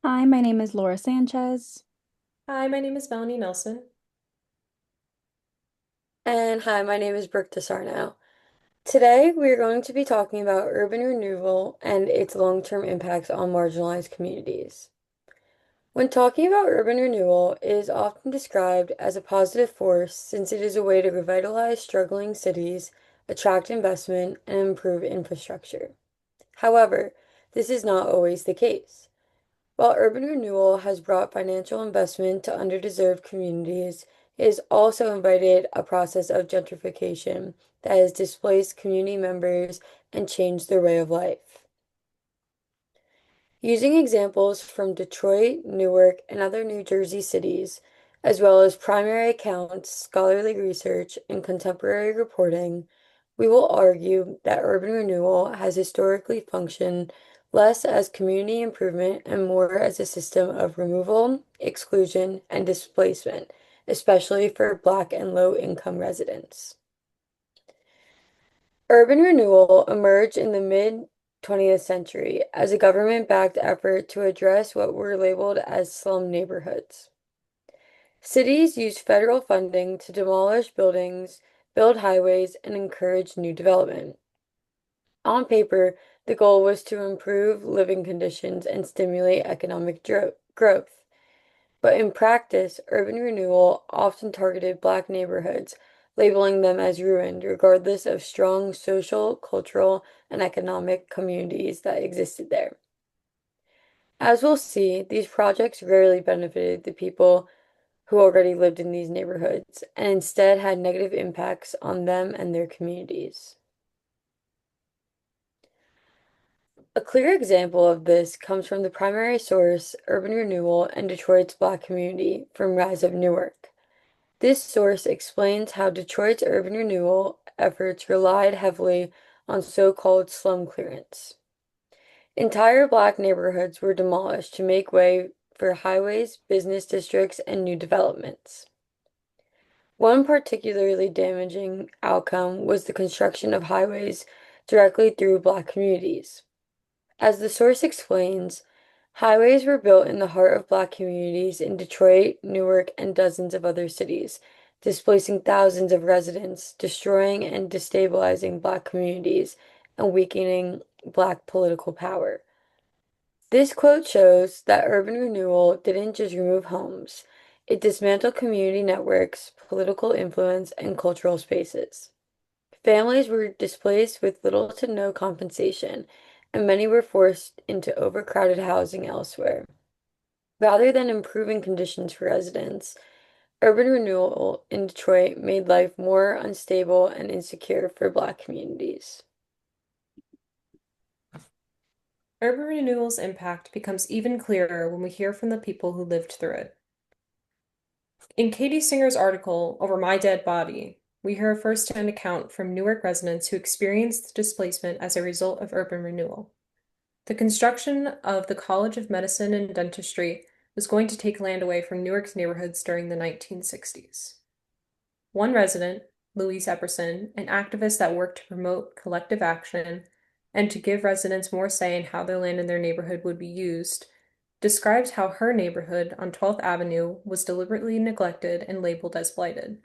Hi, my name is Laura Sanchez. Hi, my name is Melanie Nilsen. And hi, my name is Brooke DeSarno. Today, we are going to be talking about urban renewal and its long-term impacts on marginalized communities. When talking about urban renewal, it is often described as a positive force since it is a way to revitalize struggling cities, attract investment, and improve infrastructure. However, this is not always the case. While urban renewal has brought financial investment to underdeserved communities, it has also invited a process of gentrification that has displaced community members and changed their way of life. Using examples from Detroit, Newark, and other New Jersey cities, as well as primary accounts, scholarly research, and contemporary reporting, we will argue that urban renewal has historically functioned less as community improvement and more as a system of removal, exclusion, and displacement, especially for Black and low-income residents. Urban renewal emerged in the mid 20th century as a government-backed effort to address what were labeled as slum neighborhoods. Cities used federal funding to demolish buildings, build highways, and encourage new development. On paper, the goal was to improve living conditions and stimulate economic growth. But in practice, urban renewal often targeted Black neighborhoods, labeling them as ruined, regardless of strong social, cultural, and economic communities that existed there. As we'll see, these projects rarely benefited the people who already lived in these neighborhoods and instead had negative impacts on them and their communities. A clear example of this comes from the primary source, Urban Renewal and Detroit's Black Community from Rise of Newark. This source explains how Detroit's urban renewal efforts relied heavily on so-called slum clearance. Entire Black neighborhoods were demolished to make way for highways, business districts, and new developments. One particularly damaging outcome was the construction of highways directly through Black communities. As the source explains, highways were built in the heart of Black communities in Detroit, Newark, and dozens of other cities, displacing thousands of residents, destroying and destabilizing Black communities, and weakening Black political power. This quote shows that urban renewal didn't just remove homes, it dismantled community networks, political influence, and cultural spaces. Families were displaced with little to no compensation, and many were forced into overcrowded housing elsewhere. Rather than improving conditions for residents, urban renewal in Detroit made life more unstable and insecure for Black communities. Urban renewal's impact becomes even clearer when we hear from the people who lived through it. In Katie Singer's article, Over My Dead Body, we hear a first-hand account from Newark residents who experienced displacement as a result of urban renewal. The construction of the College of Medicine and Dentistry was going to take land away from Newark's neighborhoods during the 1960s. One resident, Louise Epperson, an activist that worked to promote collective action and to give residents more say in how their land in their neighborhood would be used, describes how her neighborhood on 12th Avenue was deliberately neglected and labeled as blighted.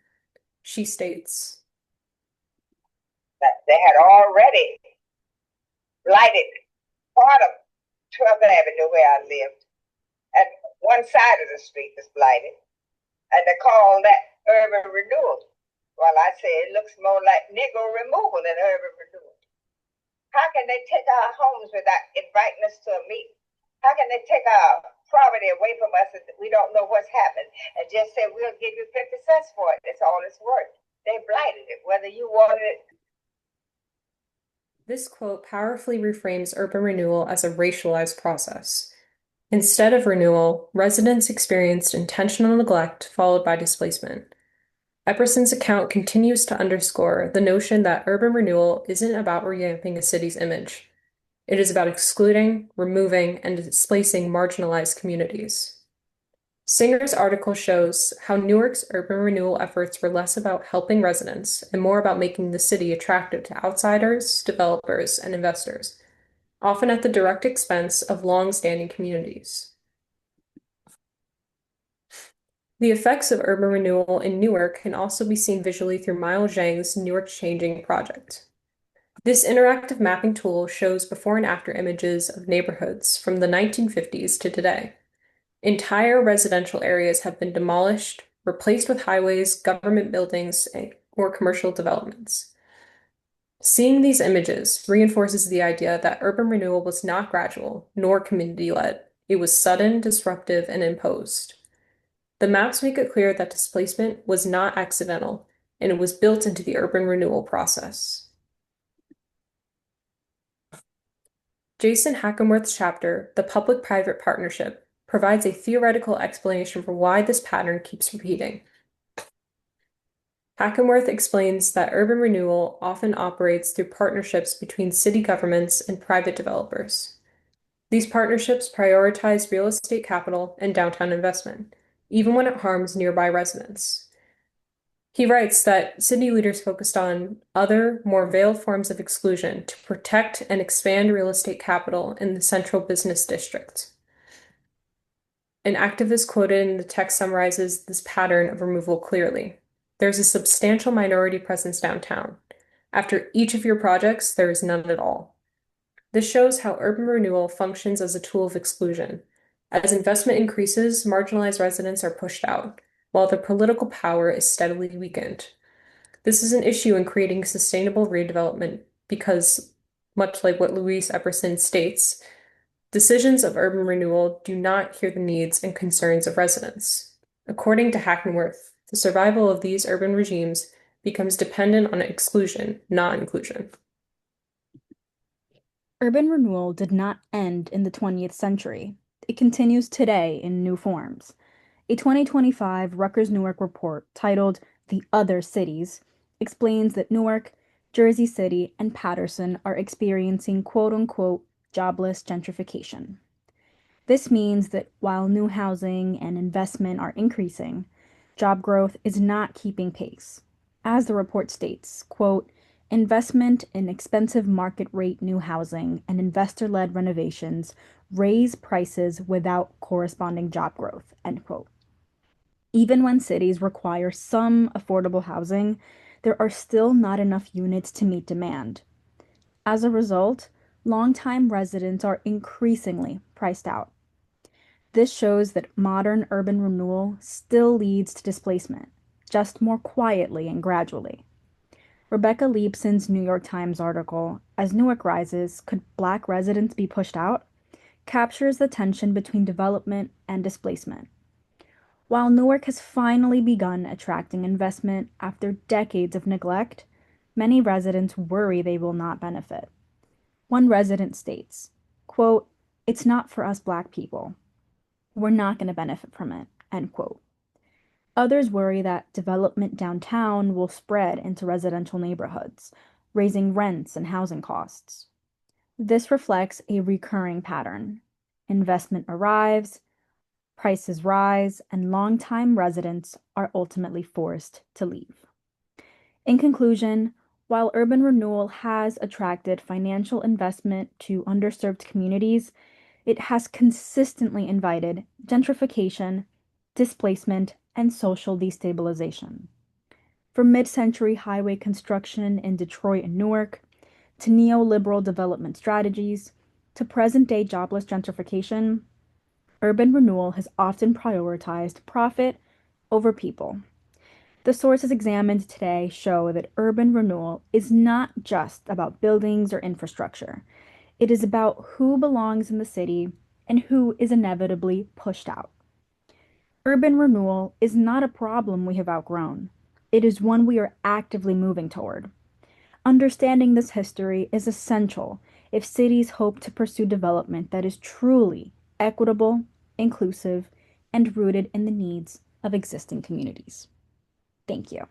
She states, that they had already blighted part of 12th Avenue where I lived, and one side of the street was blighted, and they called that urban renewal. Well, I say it looks more like Negro removal than urban renewal. How can they take our homes without inviting us to a meeting? How can they take our property away from us if we don't know what's happened and just say we'll give you 50 cents for it? It's all it's worth. They blighted it, whether you wanted it. this quote powerfully reframes urban renewal as a racialized process. Instead of renewal, residents experienced intentional neglect followed by displacement. Epperson's account continues to underscore the notion that urban renewal isn't about revamping a city's image. It is about excluding, removing, and displacing marginalized communities. Singer's article shows how Newark's urban renewal efforts were less about helping residents and more about making the city attractive to outsiders, developers, and investors, often at the direct expense of long-standing communities. The effects of urban renewal in Newark can also be seen visually through Miles Zhang's Newark Changing project. This interactive mapping tool shows before and after images of neighborhoods from the 1950s to today. Entire residential areas have been demolished, replaced with highways, government buildings, or commercial developments. Seeing these images reinforces the idea that urban renewal was not gradual nor community-led. It was sudden, disruptive, and imposed. The maps make it clear that displacement was not accidental, and it was built into the urban renewal process. Jason Hackenworth's chapter, The Public-Private Partnership, provides a theoretical explanation for why this pattern keeps repeating. Hackenworth explains that urban renewal often operates through partnerships between city governments and private developers. These partnerships prioritize real estate capital and downtown investment, even when it harms nearby residents. He writes that city leaders focused on other, more veiled forms of exclusion to protect and expand real estate capital in the central business district. An activist quoted in the text summarizes this pattern of removal clearly. There's a substantial minority presence downtown. After each of your projects, there is none at all. This shows how urban renewal functions as a tool of exclusion. As investment increases, marginalized residents are pushed out, while their political power is steadily weakened. This is an issue in creating sustainable redevelopment because, much like what Louise Epperson states, decisions of urban renewal do not hear the needs and concerns of residents. According to Hackenworth, the survival of these urban regimes becomes dependent on exclusion, not inclusion. Urban renewal did not end in the 20th century. It continues today in new forms. A 2025 Rutgers-Newark report titled The Other Cities explains that Newark, Jersey City, and Paterson are experiencing quote-unquote jobless gentrification. This means that while new housing and investment are increasing, job growth is not keeping pace. As the report states, quote, investment in expensive market rate new housing and investor-led renovations raise prices without corresponding job growth, end quote. Even when cities require some affordable housing, there are still not enough units to meet demand. As a result, longtime residents are increasingly priced out. This shows that modern urban renewal still leads to displacement, just more quietly and gradually. Rebecca Leibson's New York Times article, As Newark Rises, Could Black Residents Be Pushed Out?, captures the tension between development and displacement. While Newark has finally begun attracting investment after decades of neglect, many residents worry they will not benefit. One resident states, quote, it's not for us Black people. We're not going to benefit from it, end quote. Others worry that development downtown will spread into residential neighborhoods, raising rents and housing costs. This reflects a recurring pattern. Investment arrives, prices rise, and longtime residents are ultimately forced to leave. In conclusion, while urban renewal has attracted financial investment to underserved communities, it has consistently invited gentrification, displacement, and social destabilization. From mid-century highway construction in Detroit and Newark, to neoliberal development strategies, to present-day jobless gentrification, urban renewal has often prioritized profit over people. The sources examined today show that urban renewal is not just about buildings or infrastructure. It is about who belongs in the city and who is inevitably pushed out. Urban renewal is not a problem we have outgrown. It is one we are actively moving toward. Understanding this history is essential if cities hope to pursue development that is truly equitable, inclusive, and rooted in the needs of existing communities. Thank you.